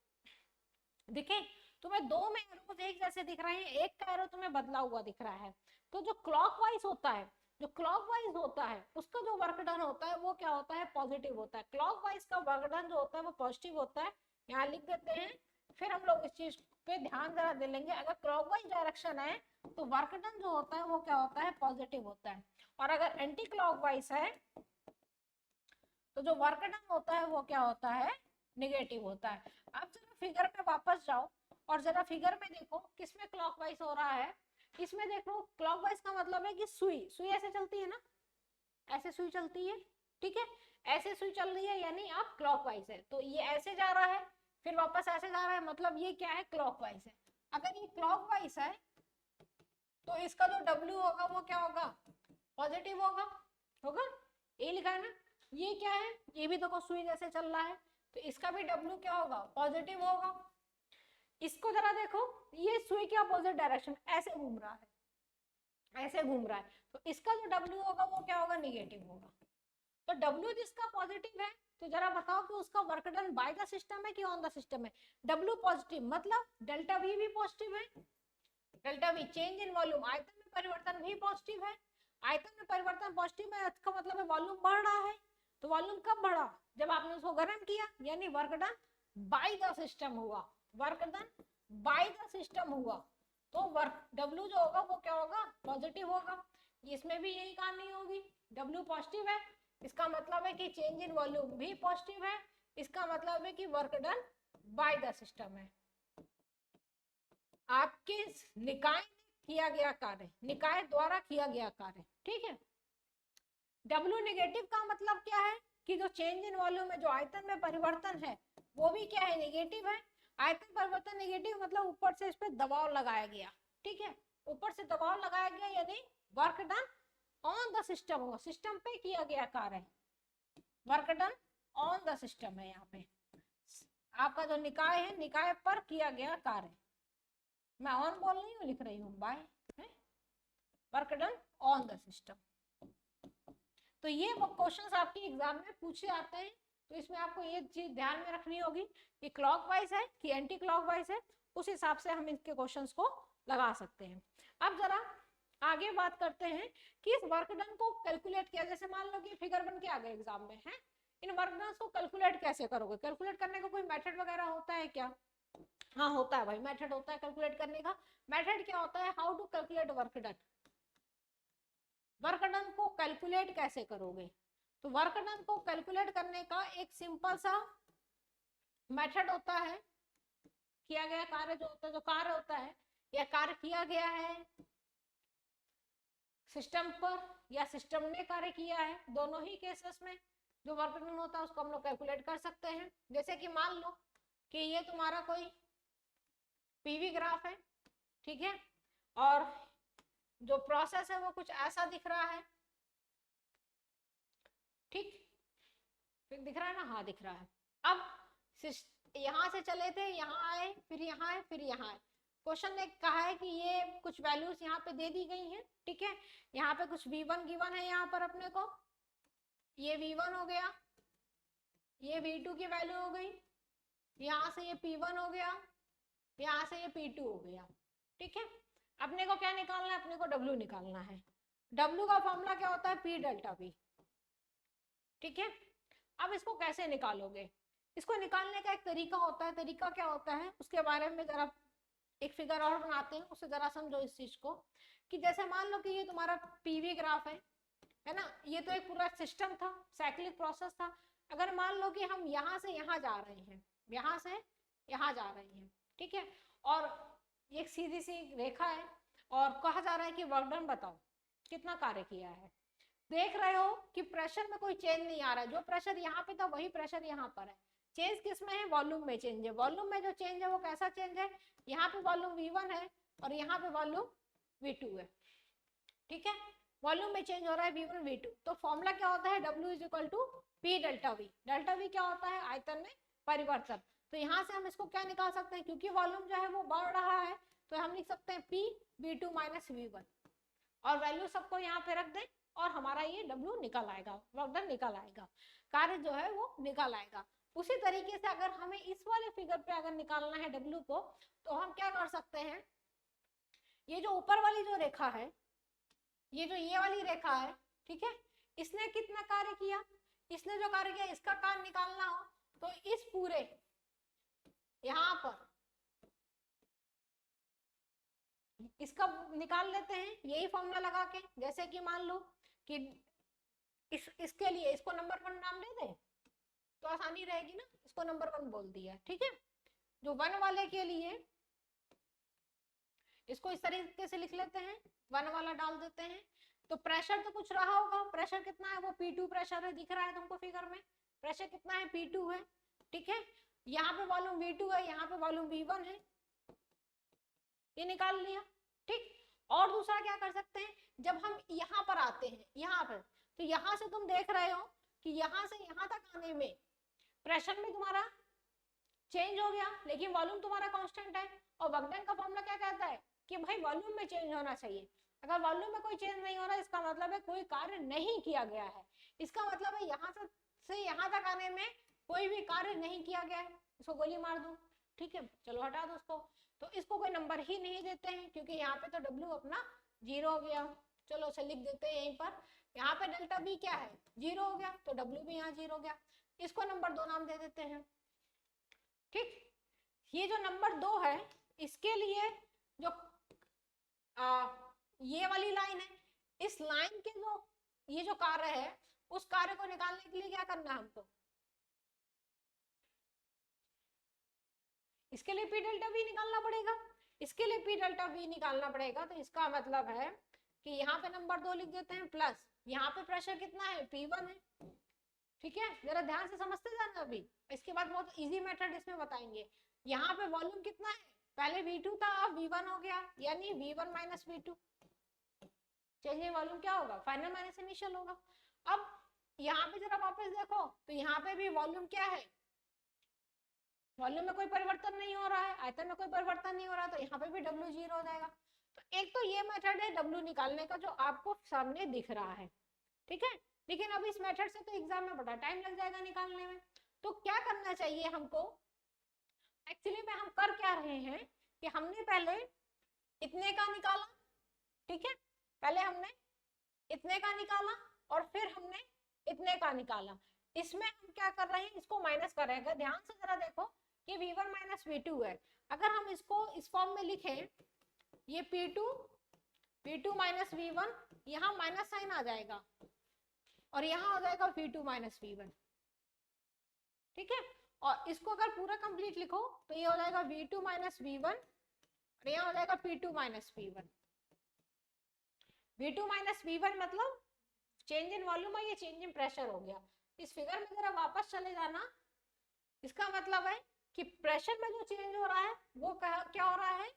दिखे तुम्हें 2 में एरोज एक जैसे दिख रहे हैं, एक का एरो तुम्हें बदला हुआ दिख रहा है। तो जो क्लॉकवाइज होता है जो क्लॉकवाइज होता है उसका जो वर्क डन होता है वो क्या होता है, पॉजिटिव होता है। क्लॉकवाइज का वर्क डन जो होता है वो पॉजिटिव होता है, यहाँ लिख देते हैं। फिर हम लोग इस चीज पे ध्यान जरा दे लेंगे, अगर क्लॉकवाइज डायरेक्शन है तो वर्क डन जो होता है वो क्या होता है, पॉजिटिव होता है, और अगर एंटी क्लॉकवाइज है तो जो वर्क डन होता है वो क्या होता है, नेगेटिव होता है। अब जरा फिगर में वापस जाओ और जरा फिगर में देखो किसमें क्लॉकवाइज हो रहा है। इसमें देखो क्लॉकवाइज का मतलब है कि सुई सुई ऐसे चलती है ना, ऐसे सुई चलती है, ठीक है, ऐसे सुई चल रही है यानी आप क्लॉकवाइज है, तो ये ऐसे जा रहा है फिर वापस ऐसे जा रहा है, मतलब ये क्या है, क्लॉकवाइज है। अगर ये क्लॉकवाइज है तो इसका जो W होगा वो क्या होगा, पॉजिटिव होगा, होगा, ये लिखा है ना। ये क्या है, ये भी देखो सुई जैसे चल रहा है, तो इसका भी W क्या होगा, पॉजिटिव होगा। इसको जरा देखो, ये सुई के अपोजिट डायरेक्शन ऐसे घूम रहा है, ऐसे घूम रहा है, तो इसका जो W होगा वो क्या होगा, निगेटिव होगा। तो W जिसका पॉजिटिव है तो जरा बताओ कि उसका work done by the system है कि ऑन द सिस्टम है। W पॉजिटिव मतलब डेल्टा V भी पॉजिटिव है, delta V change in volume, आयतन में परिवर्तन भी पॉजिटिव है। आयतन में परिवर्तन पॉजिटिव है, इसका मतलब है वॉल्यूम बढ़ रहा है। तो वॉल्यूम कब बढ़ा, जब आपने उसको गर्म किया, यानी work done by the system हुआ, work done by the system हुआ, तो वर्क W जो होगा वो क्या होगा, पॉजिटिव होगा। इसमें भी यही कहानी होगी, W पॉजिटिव है, इसका मतलब है कि चेंज इन वॉल्यूम भी पॉजिटिव है, इसका मतलब है कि work done by the system है। आपके निकाय ने किया गया कार्य, निकाय द्वारा किया गया कार्य, ठीक है। W नेगेटिव का मतलब क्या है कि जो चेंज इन वॉल्यूम में जो आयतन में परिवर्तन है वो भी क्या है, नेगेटिव है। आयतन परिवर्तन नेगेटिव मतलब ऊपर से इस पे दबाव लगाया गया, ठीक है, ऊपर से दबाव लगाया गया यानी work done on the system होगा, सिस्टम पे किया गया कार्य, work done on the system है। यहाँ पे आपका जो निकाय है, निकाय पर किया गया कार्य, मैं ऑन बोल रही हूँ, लिख रही हूँ by, work done on the system. तो ये वो क्वेश्चंस आपके एग्जाम में पूछे आते हैं, तो इसमें आपको ये चीज ध्यान में रखनी होगी कि क्लॉकवाइज है कि एंटी क्लॉकवाइज है, उस हिसाब से हम इनके क्वेश्चंस को लगा सकते हैं। अब जरा आगे बात करते हैं कि इस वर्क डन को कैलकुलेट किया, जैसे मान लो कि फिगर बन के आ गए एग्जाम में है, इन वर्क डन को कैलकुलेट कैसे करोगे, कैलकुलेट करने का कोई मेथड वगैरह होता है क्या? हाँ होता है भाई, मेथड होता है कैलकुलेट करने का। मेथड क्या होता है, how to calculate work done, work done को कैलकुलेट कैसे करोगे। तो वर्क डन को कैलकुलेट करने का एक सिंपल सा मेथड होता है, किया गया कार्य जो होता है, जो कार्य होता है या कार्य किया गया है सिस्टम पर या सिस्टम ने कार्य किया है, दोनों ही केसेस में जो वर्क डन होता है उसको हम लोग कैलकुलेट कर सकते हैं। जैसे कि मान लो कि ये तुम्हारा कोई पीवी ग्राफ है, ठीक है, और जो प्रोसेस है वो कुछ ऐसा दिख रहा है, ठीक, दिख रहा है ना, हाँ दिख रहा है। अब यहाँ से चले थे, यहाँ आए, फिर यहाँ आए, फिर यहाँ आए। क्वेश्चन ने कहा है कि ये कुछ वैल्यूज यहाँ पे दे दी गई हैं, ठीक है, यहाँ पे कुछ V1 गिवन है, यहाँ पर अपने को ये V1 हो गया, ये V2 की वैल्यू हो गई, यहाँ से ये P1 हो गया, यहाँ से ये P2 हो गया, ठीक है। अपने को क्या निकालना है, अपने को W निकालना है। W का फॉर्मूला क्या होता है, P डेल्टा V, ठीक है। अब इसको कैसे निकालोगे, इसको निकालने का एक तरीका होता है, तरीका क्या होता है उसके बारे में जरा एक फिगर और बनाते हैं, उससे जरा समझो इस चीज को, कि जैसे मान लो कि ये तुम्हारा पीवी ग्राफ है ना, ये तो एक पूरा सिस्टम था, साइक्लिक प्रोसेस था। अगर मान लो कि हम यहाँ से यहाँ जा रहे हैं, यहाँ से यहाँ जा रहे हैं, ठीक है, और एक सीधी सी रेखा है और कहा जा रहा है कि वर्क डन बताओ कितना कार्य किया है। देख रहे हो कि प्रेशर में कोई चेंज नहीं आ रहा है, जो प्रेशर यहाँ पे था वही प्रेशर यहाँ पर है। चेंज किस में है, वॉल्यूम में चेंज है। वॉल्यूम में जो चेंज है वो कैसा चेंज है, यहाँ पे वॉल्यूम V1 है और यहाँ पे वॉल्यूम V2 है, ठीक है, वॉल्यूम में चेंज हो रहा है V1 V2। तो फॉर्मूला क्या होता है, W is equal to P delta V। Delta V क्या होता है, आयतन में परिवर्तन। तो यहाँ से हम इसको क्या निकाल सकते हैं, क्योंकि वॉल्यूम जो है वो बढ़ रहा है, तो हम लिख सकते हैं P V2 माइनस V1 और वैल्यू सबको यहाँ पे रख दें और हमारा ये W निकल आएगा, वर्क डन निकल आएगा, कार्य जो है वो निकल आएगा। उसी तरीके से अगर हमें इस वाले फिगर पे अगर निकालना है W को, तो हम क्या कर सकते हैं, ये जो ऊपर वाली जो रेखा है ये जो ये वाली रेखा है, ठीक है, इसने कितना कार्य किया, इसने जो कार्य किया, इसका कार्य निकालना हो तो इस पूरे यहां पर इसका निकाल लेते हैं यही फॉर्मूला लगा के। जैसे कि मान लो कि इसके लिए इसको नंबर 1 नाम दे दें तो आसानी रहेगी ना, इसको नंबर 1 बोल दिया, ठीक है। जो 1 वाले के लिए इसको इस तरीके से लिख लेते हैं, 1 वाला डाल देते हैं। तो प्रेशर तो कुछ रहा होगा, प्रेशर कितना है, वो P2 प्रेशर है, दिख रहा है तुमको फिगर में, प्रेशर कितना है, P2 है, ठीक है। यहाँ पे वॉल्यूम V2 है, यहाँ पे वॉल्यूम V1 है, ये निकाल लिया, ठीक। और दूसरा क्या कर सकते हैं, जब हम यहाँ पर आते हैं, यहाँ पर, तो यहाँ से तुम देख रहे हो कि यहाँ से यहाँ तक आने में प्रेशर में तुम्हारा चेंज हो गया, लेकिन वॉल्यूम तुम्हारा कांस्टेंट है। और बगडन का फॉर्मूला क्या कहता है कि भाई वॉल्यूम में चेंज होना चाहिए। अगर वॉल्यूम में कोई चेंज नहीं हो रहा, इसका मतलब है कोई कार्य नहीं किया गया है, इसका मतलब है यहाँ से यहाँ तक आने में कोई भी कार्य नहीं किया गया है। इसको गोली मार दो, ठीक है, चलो हटा दो उसको। तो इसको कोई नंबर ही नहीं देते हैं क्योंकि यहाँ पे तो W अपना 0 हो गया। चलो उसे लिख देते हैं यहीं पर, यहाँ पे डेल्टा V क्या है, 0 हो गया, तो W भी यहाँ 0 हो गया। इसको नंबर 2 नाम दे देते हैं, ठीक। ये जो नंबर 2 है, इसके लिए जो ये वाली लाइन है, इस लाइन के जो ये जो कार्य है, उस कार्य को निकालने के लिए क्या करना है हमको, इसके लिए P डेल्टा V निकालना पड़ेगा, इसके लिए P डेल्टा V निकालना पड़ेगा। तो इसका मतलब है कि यहाँ पे नंबर 2 लिख देते हैं, प्लस यहाँ पे प्रेशर कितना है, P1 है, ठीक है। जरा ध्यान से समझते जाना, अभी इसके बाद बहुत इजी मेथड इसमें बताएंगे। यहाँ पे वॉल्यूम कितना है, पहले V2 था, अब V1 हो गया, यानी V1 minus V2, change in volume क्या होगा, फाइनल माइनस इनिशियल होगा। अब यहाँ पे जरा वापस देखो तो यहाँ पे भी वॉल्यूम क्या है, वॉल्यूम में कोई परिवर्तन नहीं हो रहा है, आयतन में कोई परिवर्तन नहीं हो रहा, तो यहाँ पे भी W 0 हो जाएगा। तो एक तो ये मेथड है W निकालने का जो आपको सामने दिख रहा है, ठीक है। लेकिन अब इस मेथड से तो एग्जाम में बड़ा टाइम लग जाएगा निकालने में। तो क्या करना चाहिए हमको, एक्चुअली में हम कर क्या रहे हैं कि हमने पहले इतने का निकाला, ठीक है, पहले हमने इतने का निकाला और फिर हमने इतने का निकाला। इसमें हम क्या कर रहे हैं, इसको माइनस कर रहे हैं। ध्यान से जरा देखो कि V1 माइनस V2 है, अगर हम इसको इस फॉर्म में लिखें, ये P2 माइनस V1, यहाँ माइनस साइन आ जाएगा और यहाँ हो जाएगा V2 माइनस V1, ठीक है। और इसको अगर पूरा कंप्लीट लिखो तो ये हो जाएगा V2 माइनस V1 और यहाँ हो जाएगा P2 minus V1। V2 minus V1 मतलब चेंज इन वॉल्यूम और ये चेंज इन प्रेशर हो गया। इस फिगर में जरा वापस चले जाना, इसका मतलब है कि प्रेशर में जो चेंज हो रहा है वो क्या हो रहा है,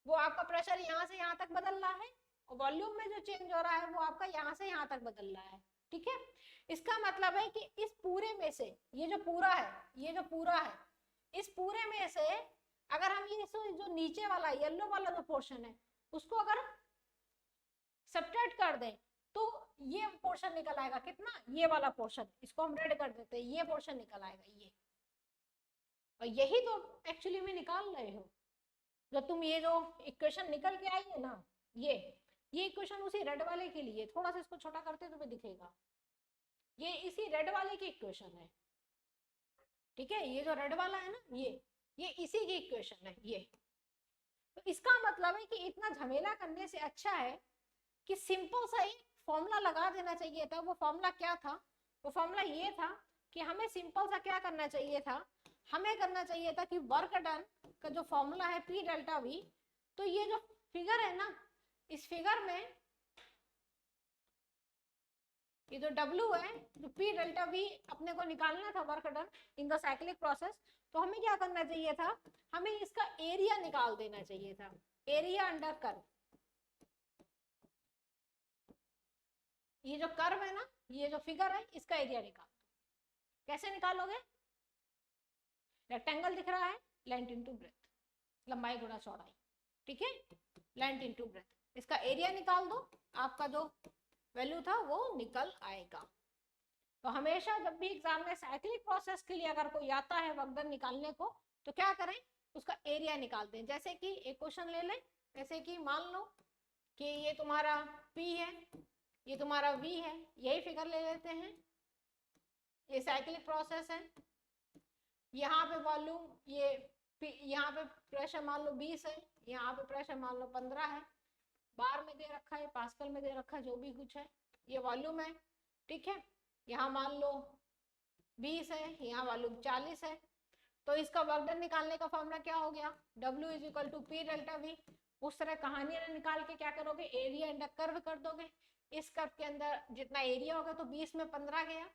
वो आपका प्रेशर यहाँ से यहाँ तक बदल रहा है, और वॉल्यूम में जो चेंज हो रहा है वो आपका यहाँ से यहाँ तक बदल रहा है, ठीक है। इसका मतलब है कि इस पूरे में से ये जो पूरा है, ये जो पूरा है, इस पूरे में से अगर हम ये जो नीचे वाला येलो वाला जो पोर्शन है उसको अगर सब्ट्रैक्ट कर दें तो ये पोर्शन निकल आएगा कितना, ये वाला पोर्शन, इसको हम रेड कर देते हैं, ये पोर्शन निकल आएगा ये। और यही तो एक्चुअली में निकाल रहे हो, जो तुम ये जो इक्वेशन निकल के आई है ना, ये इक्वेशन उसी रेड वाले के लिए, थोड़ा सा इसको छोटा करते तुम्हें दिखेगा, ये इसी रेड वाले की इक्वेशन है, ठीक है। ये जो रेड वाला है ना, ये इसी की इक्वेशन है ये। तो इसका मतलब है कि इतना झमेला करने से अच्छा है कि सिंपल सा एक फॉर्मूला लगा देना चाहिए था। वो फॉर्मूला क्या था, वो फॉर्मूला ये था कि हमें सिंपल सा क्या करना चाहिए था, हमें करना चाहिए था कि वर्क डन का जो फॉर्मूला है P डेल्टा V, तो ये जो फिगर है ना, इस फिगर में ये जो W है, जो P डेल्टा V अपने को निकालना था work done in the cyclic process, तो हमें क्या करना चाहिए था, हमें इसका एरिया निकाल देना चाहिए था, एरिया अंडर कर्व। ये जो कर्व है ना, ये जो फिगर है, इसका एरिया निकाल दो। कैसे निकालोगे, रेक्टेंगल दिख रहा है, लेंथ इनटू ब्रेथ, लंबाई गुणा चौड़ाई, ठीक है, लेंथ इनटू ब्रेथ, इसका एरिया निकाल दो, आपका जो वैल्यू था वो निकल आएगा। तो हमेशा जब भी एग्जाम में साइक्लिक प्रोसेस के लिए अगर कोई आता है वर्क डन निकालने को, तो क्या करें, उसका एरिया निकाल दें। जैसे कि एक क्वेश्चन ले लें, जैसे कि मान लो कि ये तुम्हारा P है, ये तुम्हारा V है, यही फिगर ले लेते हैं। ये साइक्लिक प्रोसेस है। यहाँ पे वॉल्यूम ये यहाँ पे प्रेशर मान लो 20 है, यहाँ पे प्रेशर मान लो 15 है, बार में दे रखा है, पास्कल में दे रखा है, जो भी कुछ है, ये वॉल्यूम है। ठीक है, यहाँ मान लो 20 है, यहाँ वॉल्यूम 40 है। तो इसका वर्क डन निकालने का फॉर्मूला क्या हो गया, W = P डेल्टा V। उस तरह कहानी निकाल के क्या करोगे, एरिया इंटू कर्व कर दोगे। इस कर्व के अंदर जितना एरिया होगा तो 20 में 15 गया,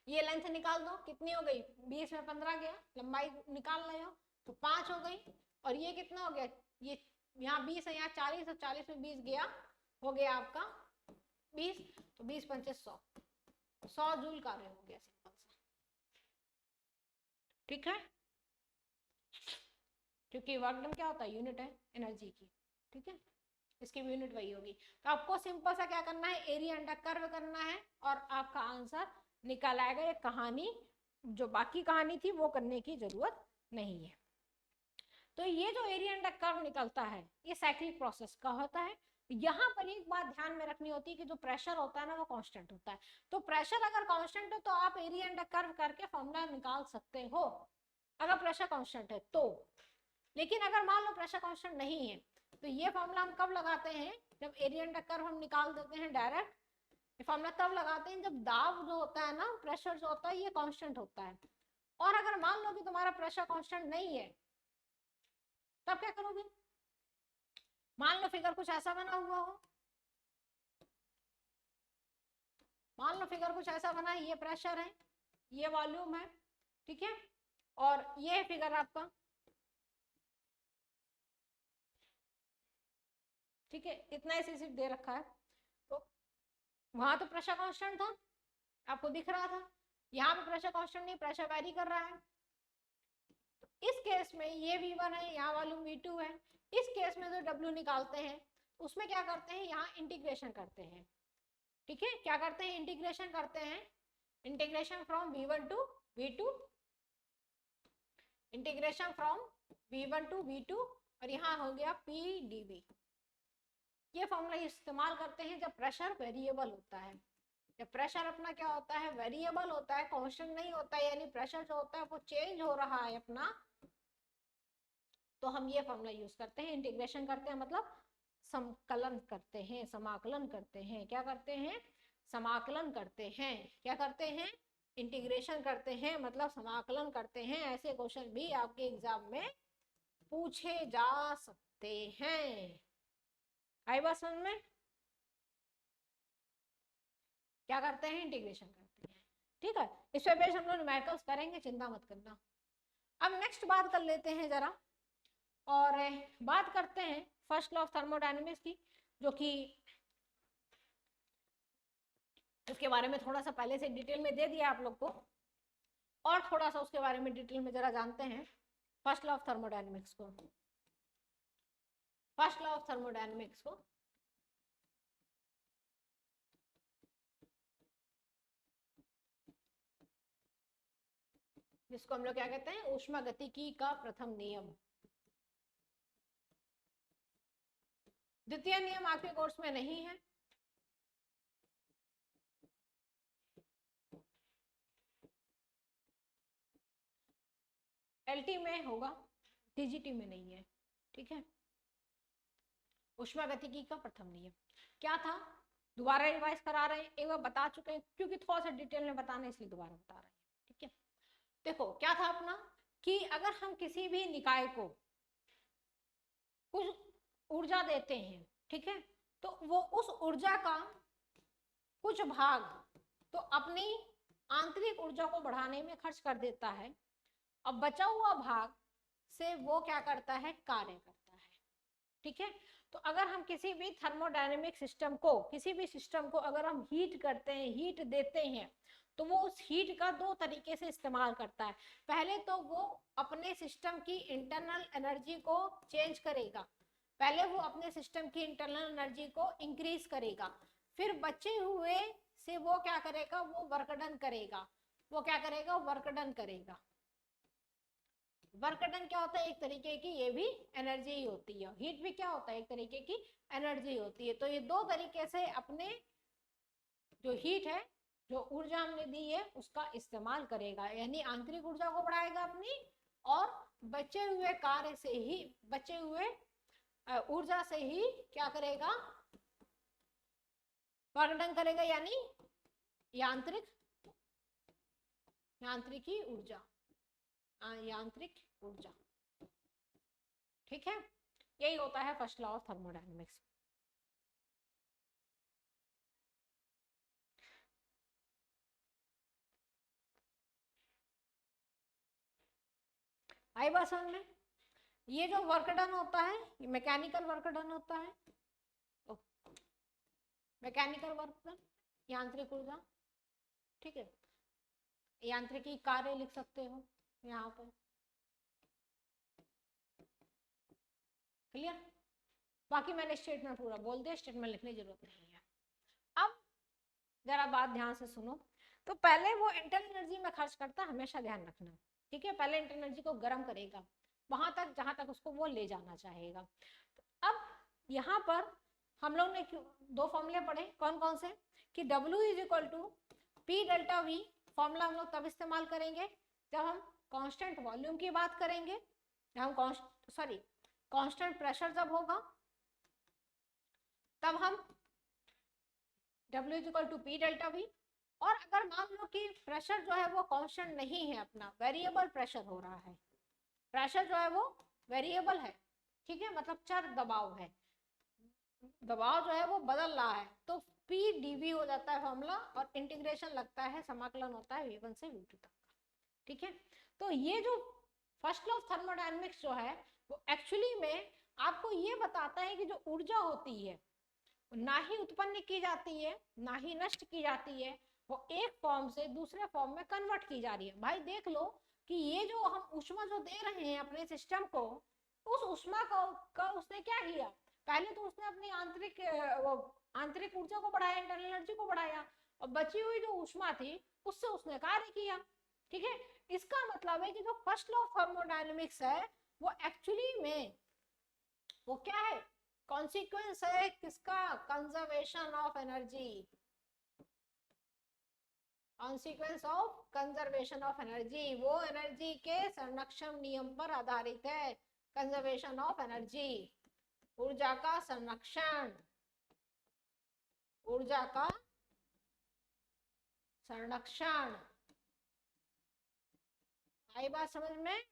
ये लेंथ निकाल दो कितनी हो गई, 20 में 15 गया, लंबाई निकाल रहे हो तो 5 हो गई। और ये कितना हो गया, ये यहाँ 20 है, यहाँ 40 है, 40 में 20 गया, हो गया आपका 20, तो 20 पंचे 100 जूल कार्य हो गया, सिंपल सा। ठीक है, क्योंकि वर्क डन क्या होता है, यूनिट है एनर्जी की। ठीक है, इसकी भी यूनिट वही होगी। तो आपको सिंपल सा क्या करना है, एरिया अंडर कर्व करना है और आपका आंसर निकल आएगा। ये कहानी जो बाकी कहानी थी वो करने की जरूरत नहीं है। तो ये जो एरिया अंडर कर्व निकलता है ये साइक्लिक प्रोसेस का होता है। यहाँ पर एक बात ध्यान में रखनी होती है कि जो प्रेशर होता है ना वो कांस्टेंट होता है। तो प्रेशर अगर कांस्टेंट हो तो आप एरिया अंडर कर्व करके फॉर्मूला निकाल सकते हो, अगर प्रेशर कांस्टेंट है तो। लेकिन अगर मान लो प्रेशर कांस्टेंट नहीं है तो ये फॉर्मूला हम कब लगाते हैं, जब एरिया अंडर कर्व हम निकाल देते हैं डायरेक्ट। ये फॉर्मूला तब लगाते हैं जब दाब जो होता है ना, प्रेशर जो होता है ये कांस्टेंट होता है। और अगर मान लो कि तुम्हारा प्रेशर कांस्टेंट नहीं है तब क्या करोगे, मान लो फिगर कुछ ऐसा बना हुआ हो, मान लो फिगर कुछ ऐसा बना है, ये प्रेशर है, ये वॉल्यूम है, ठीक है, और ये फिगर आपका, ठीक है, इतना ही सिर्फ दे रखा है। तो वहां तो प्रेशर कांस्टेंट था, आपको दिख रहा था, यहाँ पे प्रेशर कांस्टेंट नहीं, प्रेशर वेरी कर रहा है। तो इस केस में ये V1 है, यहाँ वॉल्यूम V2 है। इस केस में जो W निकालते हैं उसमें क्या करते हैं, यहाँ इंटीग्रेशन करते हैं। ठीक है, क्या करते हैं, इंटीग्रेशन करते हैं, integration from V1 to V2, integration from V1 to V2, और यहाँ हो गया PdV। ये फॉर्मूला इस्तेमाल करते हैं जब प्रेशर वेरिएबल होता है। जब प्रेशर अपना क्या होता है, वेरिएबल होता है, कांस्टेंट नहीं होता है, यानी प्रेशर जो होता है वो चेंज हो रहा है अपना, तो हम ये फॉर्मूला यूज करते हैं। इंटीग्रेशन करते हैं मतलब समाकलन करते हैं, समाकलन करते हैं, क्या करते हैं, समाकलन करते हैं, क्या करते हैं, इंटीग्रेशन करते हैं मतलब समाकलन करते हैं। ऐसे क्वेश्चन भी आपके एग्जाम में पूछे जा सकते हैं। आई बात समझ में, क्या करते हैं, इंटीग्रेशन करते हैं। ठीक है, इस पे बेस हम लोग न्यूमेरिकल्स करेंगे, चिंता मत करना। अब नेक्स्ट बात कर लेते हैं जरा, और बात करते हैं फर्स्ट लॉ ऑफ थर्मोडायनेमिक्स की, जो कि इसके बारे में थोड़ा सा पहले से डिटेल में दे दिया आप लोग को, और थोड़ा सा उसके बारे में डिटेल में जरा जानते हैं फर्स्ट लॉ ऑफ थर्मोडायनेमिक्स को। फर्स्ट लॉ ऑफ थर्मोडायनेमिक्स को जिसको हम लोग क्या कहते हैं, ऊष्मागतिकी का प्रथम नियम। द्वितीय नियम आपके कोर्स में नहीं है, एलटी में होगा, टीजीटी में नहीं है। ठीक है, ऊष्मागतिकी का प्रथम नियम क्या था, दोबारा रिवाइज करा रहे हैं, एक बार बता चुके हैं क्योंकि थोड़ा सा डिटेल में बताना इसलिए दोबारा बता रहे हैं। ठीक है, देखो क्या था अपना, कि अगर हम किसी भी निकाय को कुछ ऊर्जा देते हैं, ठीक है, तो वो उस ऊर्जा का कुछ भाग तो अपनी आंतरिक ऊर्जा को बढ़ाने में खर्च कर देता है, अब बचा हुआ भाग से वो क्या करता है, कार्य करता है। ठीक है, तो अगर हम किसी भी थर्मोडायनेमिक सिस्टम को, किसी भी सिस्टम को अगर हम हीट करते हैं, हीट देते हैं, तो वो उस हीट का दो तरीके से इस्तेमाल करता है। पहले तो वो अपने सिस्टम की इंटरनल एनर्जी को चेंज करेगा, पहले वो अपने सिस्टम की इंटरनल एनर्जी को इंक्रीज करेगा, फिर बचे हुए से वो क्या करेगा, वो वर्क डन करेगा, वो क्या करेगा, वर्क डन करेगा। वर्क डन क्या होता है, एक तरीके की ये भी एनर्जी ही होती है। हीट भी क्या होता है, एक तरीके की एनर्जी होती है। तो ये दो तरीके से अपने जो हीट है, जो ऊर्जा हमने दी है, उसका इस्तेमाल करेगा, यानी आंतरिक ऊर्जा को बढ़ाएगा अपनी, और बचे हुए कार्य से ही, बचे हुए ऊर्जा से ही क्या करेगा, वर्क डन करेगा, यानी यांत्रिकी ऊर्जा, यांत्रिक ऊर्जा। ठीक है, यही होता है फर्स्ट लॉ ऑफ थर्मोडायनेमिक्स। आई बात समझ में? ये जो वर्क डन होता है, ये मैकेनिकल वर्क डन होता है, मैकेनिकल वर्क डन, यांत्रिक ऊर्जा। ठीक है, यांत्रिकी कार्य लिख सकते हो यहाँ पे। क्लियर? बाकी मैंने स्टेटमेंट पूरा बोल दिया, स्टेटमेंट लिखने की जरूरत नहीं है। अब जरा बात ध्यान से सुनो। तो पहले वो इंटरनल एनर्जी में खर्च करता, हमेशा ध्यान रखना। ठीक है, पहले इंटरनल एनर्जी को गर्म करेगा वहां तक जहां तक उसको वो ले जाना चाहेगा। तो अब यहाँ पर हम लोग ने दो फॉर्मूले पढ़े, कौन कौन से, कि W is equal to P delta V. Formula हम लोग तब इस्तेमाल करेंगे जब हम कांस्टेंट वॉल्यूम की बात करेंगे, जब हम कांस्टेंट प्रेशर जब होगा तब हम W is equal to P delta V. और अगर मान लो कि प्रेशर जो है वो कांस्टेंट नहीं है, अपना वेरिएबल प्रेशर हो रहा है, प्रेशर जो है वो वेरिएबल है, ठीक है, मतलब चर दबाव है, दबाव जो है वो बदल रहा है, तो पी डीवी हो जाता है फॉर्मूला, और इंटीग्रेशन लगता है, समाकलन होता है V1 से V2 तक का। ठीक है, तो ये जो फर्स्ट लॉ ऑफ थर्मोडायनेमिक्स जो है वो एक्चुअली में आपको ये बताता है कि जो ऊर्जा होती है ना ही उत्पन्न की जाती है ना ही नष्ट की जाती है, वो एक फॉर्म से दूसरे फॉर्म में कन्वर्ट की जा रही है। भाई देख लो कि ये जो हम ऊष्मा जो दे रहे हैं अपने सिस्टम को, उस ऊष्मा का उसने क्या किया, पहले तो उसने अपनी आंतरिक ऊर्जा को बढ़ाया, इंटरनल एनर्जी को बढ़ाया, और बची हुई जो ऊष्मा थी उससे उसने कार्य किया। ठीक है, इसका मतलब है कि जो फर्स्ट लॉ ऑफ थर्मोडायनेमिक्स है वो एक्चुअली में वो क्या है, कॉन्सिक्वेंस है किसका, conservation of energy, consequence of conservation of energy, वो एनर्जी के संरक्षण नियम पर आधारित है। कंजर्वेशन ऑफ एनर्जी, ऊर्जा का संरक्षण, ऊर्जा का संरक्षण। आई बात समझ में?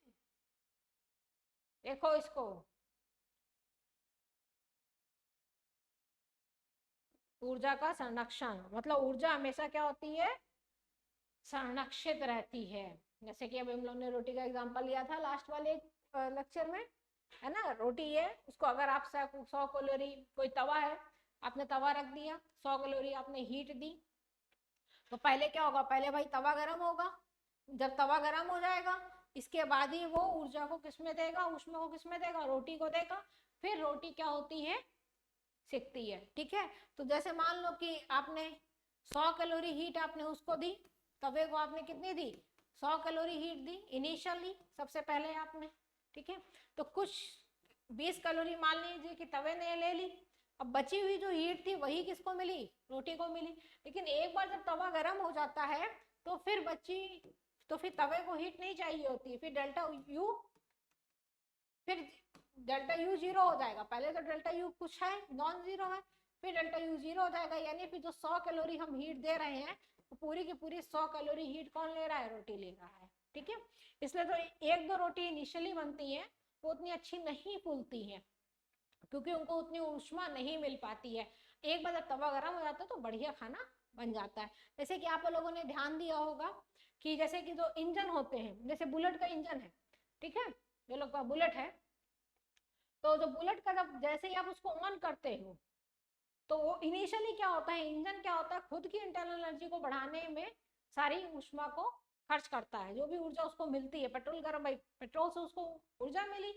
देखो इसको, ऊर्जा का संरक्षण मतलब ऊर्जा हमेशा क्या होती है, संरक्षित रहती है। जैसे कि अभी हम लोग ने रोटी का एग्जांपल लिया था लास्ट वाले लेक्चर में, है ना, रोटी है, उसको अगर आप 100 कैलोरी, कोई तवा है, आपने तवा रख दिया, 100 कैलोरी आपने हीट दी, तो पहले क्या होगा, पहले भाई तवा गर्म होगा, जब तवा गर्म हो जाएगा इसके बाद ही वो ऊर्जा को किसमें देगा, ऊष्मा को किसमें देगा, रोटी को देगा, फिर रोटी क्या होती है, सिकती है। ठीक है, तो जैसे मान लो कि आपने 100 कैलोरी हीट आपने उसको दी, तवे को आपने कितनी दी, 100 कैलोरी हीट दी इनिशियली, सबसे पहले आपने। ठीक है, तो कुछ 20 कैलोरी मान लीजिए कि तवे ने ले ली, अब बची हुई जो हीट थी वही किसको मिली, रोटी को मिली। लेकिन एक बार जब तवा गर्म हो जाता है तो फिर फिर तवे को हीट नहीं चाहिए होती, फिर डेल्टा यू जीरो हो जाएगा। पहले तो डेल्टा यू कुछ है, नॉन जीरो है, फिर डेल्टा यू जीरो हो जाएगा, यानी फिर जो 100 कैलोरी हम हीट दे रहे हैं तो पूरी की पूरी 100 कैलोरी हीट कौन ले रहा है, रोटी ले रहा है। ठीक है, इसलिए तो एक दो रोटी इनिशियली बनती है वो उतनी अच्छी नहीं फूलती है, क्योंकि उनको उतनी ऊष्मा नहीं मिल पाती है। एक बार जब तवा गर्म हो जाता है तो बढ़िया खाना बन जाता है। जैसे कि आप लोगों ने ध्यान दिया होगा कि जैसे कि जो इंजन होते हैं, जैसे बुलेट का इंजन है, ठीक है, जो लोग का बुलेट है, तो जो बुलेट का जब जैसे ही आप उसको ऑन करते हो तो वो इनिशियली क्या होता है, इंजन क्या होता है, खुद की इंटरनल एनर्जी को बढ़ाने में सारी ऊष्मा को खर्च करता है, जो भी ऊर्जा उसको मिलती है, पेट्रोल गर्म भाई पेट्रोल से उसको ऊर्जा मिली।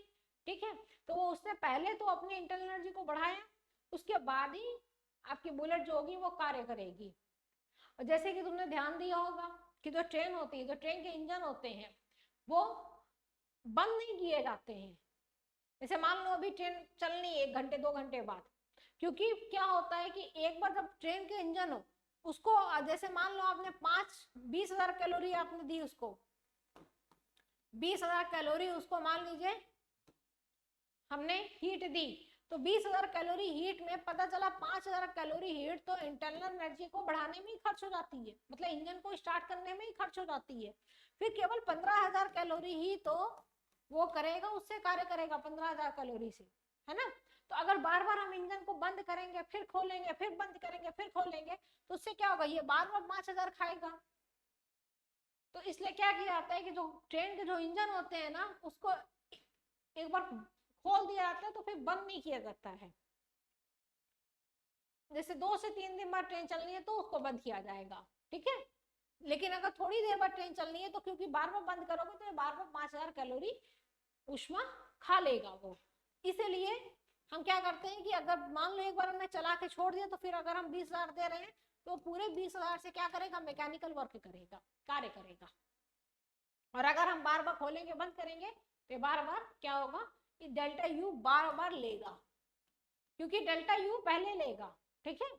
ठीक है, तो वो उसने पहले तो अपनी इंटरनल एनर्जी को बढ़ाया, उसके बाद ही आपकी बुलेट जो होगी वो कार्य करेगी। और जैसे कि तुमने ध्यान दिया होगा कि जो ट्रेन होती है, जो ट्रेन के इंजन होते हैं, वो बंद नहीं किए जाते हैं। जैसे मान लो अभी ट्रेन चलनी है 1 घंटे 2 घंटे बाद, क्योंकि क्या होता है कि एक बार जब ट्रेन के इंजन हो उसको, जैसे मान लो आपने 20,000 कैलोरी आपने दी उसको, 20,000 कैलोरी उसको मान लीजिए हमने हीट दी, तो 20,000 कैलोरी हीट में पता चला 5,000 कैलोरी हीट तो इंटरनल एनर्जी को बढ़ाने में ही खर्च हो जाती है, मतलब इंजन को स्टार्ट करने में ही खर्च हो जाती है। फिर केवल 15,000 कैलोरी ही तो वो करेगा, उससे कार्य करेगा 15,000 कैलोरी से, है ना। तो अगर बार बार हम इंजन को बंद करेंगे फिर खोलेंगे फिर बंद करेंगे फिर खोलेंगे, तो उससे क्या होगा, ये बार बार 5,000 खाएगा। तो इसलिए क्या किया जाता है कि जो ट्रेन के जो इंजन होते हैं ना, उसको एक बार खोल दिया जाता है तो फिर बंद नहीं किया जाता है। जैसे 2 से 3 दिन बाद ट्रेन चलनी है तो उसको बंद किया जाएगा, ठीक है। लेकिन अगर थोड़ी देर बाद ट्रेन चलनी है तो क्योंकि बार बार बंद करोगे तो बार बार 5,000 कैलोरी ऊष्मा खा लेगा वो। इसीलिए हम क्या करते हैं कि अगर मान लो एक बार हमने चला के छोड़ दिया, तो फिर अगर हम 20,000 दे रहे हैं तो पूरे 20,000 से क्या करेगा, मैकेनिकल वर्क करेगा, कार्य करेगा। और अगर हम बार बार खोलेंगे बंद करेंगे तो बार बार क्या होगा कि डेल्टा यू बार बार लेगा, क्योंकि डेल्टा यू पहले लेगा, ठीक है,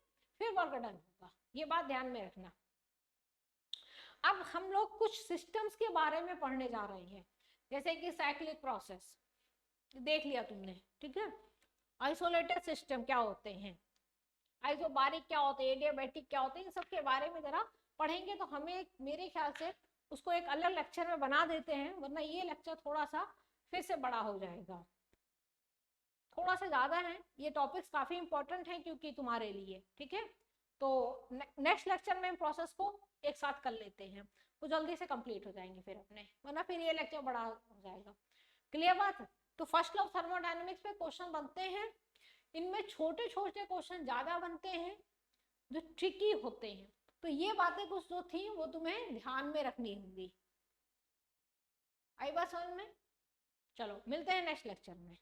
फिर वर्क डन होगा। ये बात ध्यान में रखना। अब हम लोग कुछ सिस्टम्स के बारे में पढ़ने जा रहे हैं, जैसे कि साइक्लिक प्रोसेस देख लिया तुमने, ठीक है। आइसोलेटेड सिस्टम क्या होते हैं, आइसोबारिक क्या होते हैं, एडियाबैटिक क्या होते हैं, इन सब के बारे में जरा पढ़ेंगे तो हमें मेरे ख्याल से उसको एक अलग लेक्चर में बना देते हैं, वरना ये लेक्चर थोड़ा सा फिर से बड़ा हो जाएगा, थोड़ा सा ज्यादा है। ये टॉपिक्स काफी इंपॉर्टेंट हैं क्योंकि तुम्हारे लिए, ठीक है। तो नेक्स्ट लेक्चर में प्रोसेस को एक साथ कर लेते हैं, वो जल्दी से कंप्लीट हो जाएंगे फिर अपने, वरना फिर ये लेक्चर बड़ा हो जाएगा। क्लियर बात। तो फर्स्ट लॉ ऑफ थर्मोडायनेमिक्स पे क्वेश्चन बनते हैं, इनमें छोटे छोटे क्वेश्चन ज्यादा बनते हैं जो ट्रिकी होते हैं। तो ये बातें कुछ जो थी वो तुम्हें ध्यान में रखनी होंगी। आई बात समझ में। चलो मिलते हैं नेक्स्ट लेक्चर में।